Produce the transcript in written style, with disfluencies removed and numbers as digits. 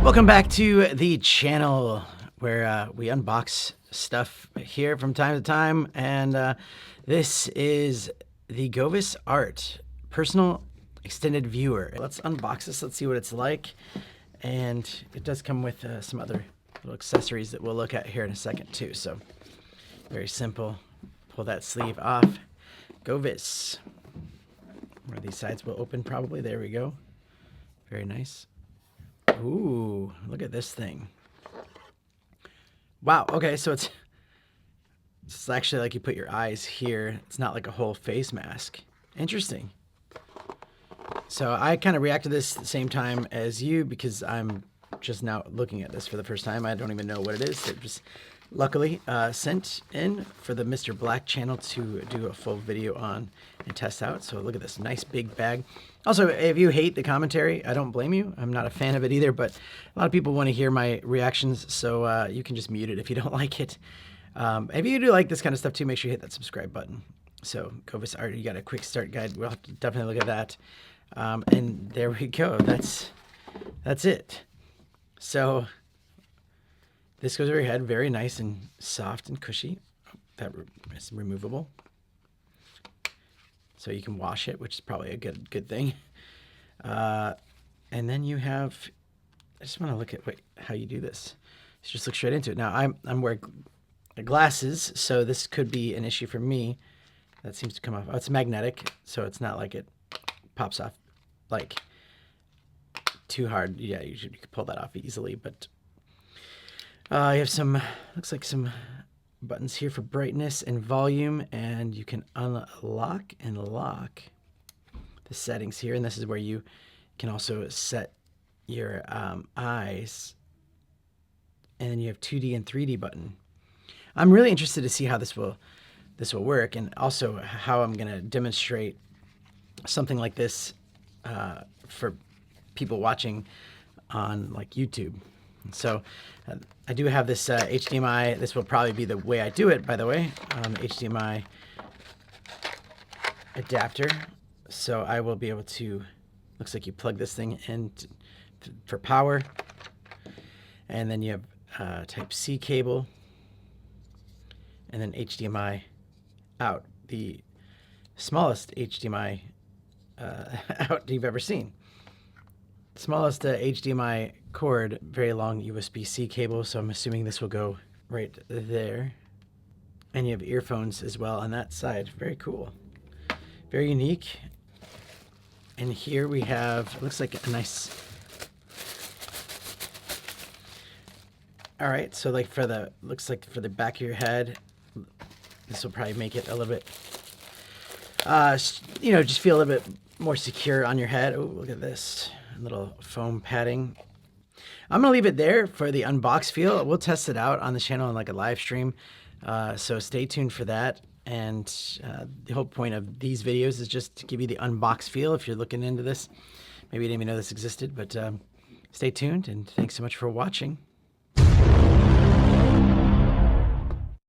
Welcome back to the channel where we unbox stuff here from time to time, and this is the GOOVIS Art Personal Extended Viewer. Let's unbox this, let's see what it's like, and it does come with some other little accessories that we'll look at here in a second too, so very simple. Pull that sleeve off. GOOVIS. One of these sides will open probably. There we go. Very nice. Ooh, look at this thing. Wow, okay, so it's actually like you put your eyes here. It's not like a whole face mask. Interesting. So I kind of reacted to this at the same time as you because I'm just now looking at this for the first time. I don't even know what it is. It just luckily sent in for the Mr. Black channel to do a full video on and test out. So look at this nice big bag. Also, if you hate the commentary, I don't blame you. I'm not a fan of it either, but a lot of people want to hear my reactions, so you can just mute it if you don't like it. If you do like this kind of stuff too, make sure you hit that subscribe button. So GOOVIS Art, you got a quick start guide. We'll have to definitely look at that. And there we go. That's it. So this goes over your head, very nice and soft and cushy. That is removable. So you can wash it, which is probably a good thing. And then you have, I just want to look at how you do this. Just look straight into it. Now I'm wearing glasses, so this could be an issue for me. That seems to come off. Oh, it's magnetic, so it's not like it pops off like too hard. Yeah, you can pull that off easily, but you have some, looks like some buttons here for brightness and volume, and you can unlock and lock the settings here, and this is where you can also set your eyes, and then you have 2D and 3D button. I'm really interested to see how this will work, and also how I'm going to demonstrate something like this for people watching on like YouTube. So I do have this HDMI. This will probably be the way I do it, by the way, HDMI adapter. So I will be able to, looks like you plug this thing in for power. And then you have Type-C cable. And then HDMI out. The smallest HDMI out you've ever seen. Smallest HDMI cord, very long USB-C cable, so I'm assuming this will go right there. And you have earphones as well on that side. Very cool. Very unique. And here we have, it looks like a nice, all right, so like for the, looks like for the back of your head, this will probably make it a little bit, you know, just feel a little bit more secure on your head. Oh, look at this. Little foam padding. I'm gonna leave it there for the unbox feel. We'll test it out on the channel in like a live stream, so stay tuned for that. And the whole point of these videos is just to give you the unbox feel if you're looking into this. Maybe you didn't even know this existed, but stay tuned, and thanks so much for watching.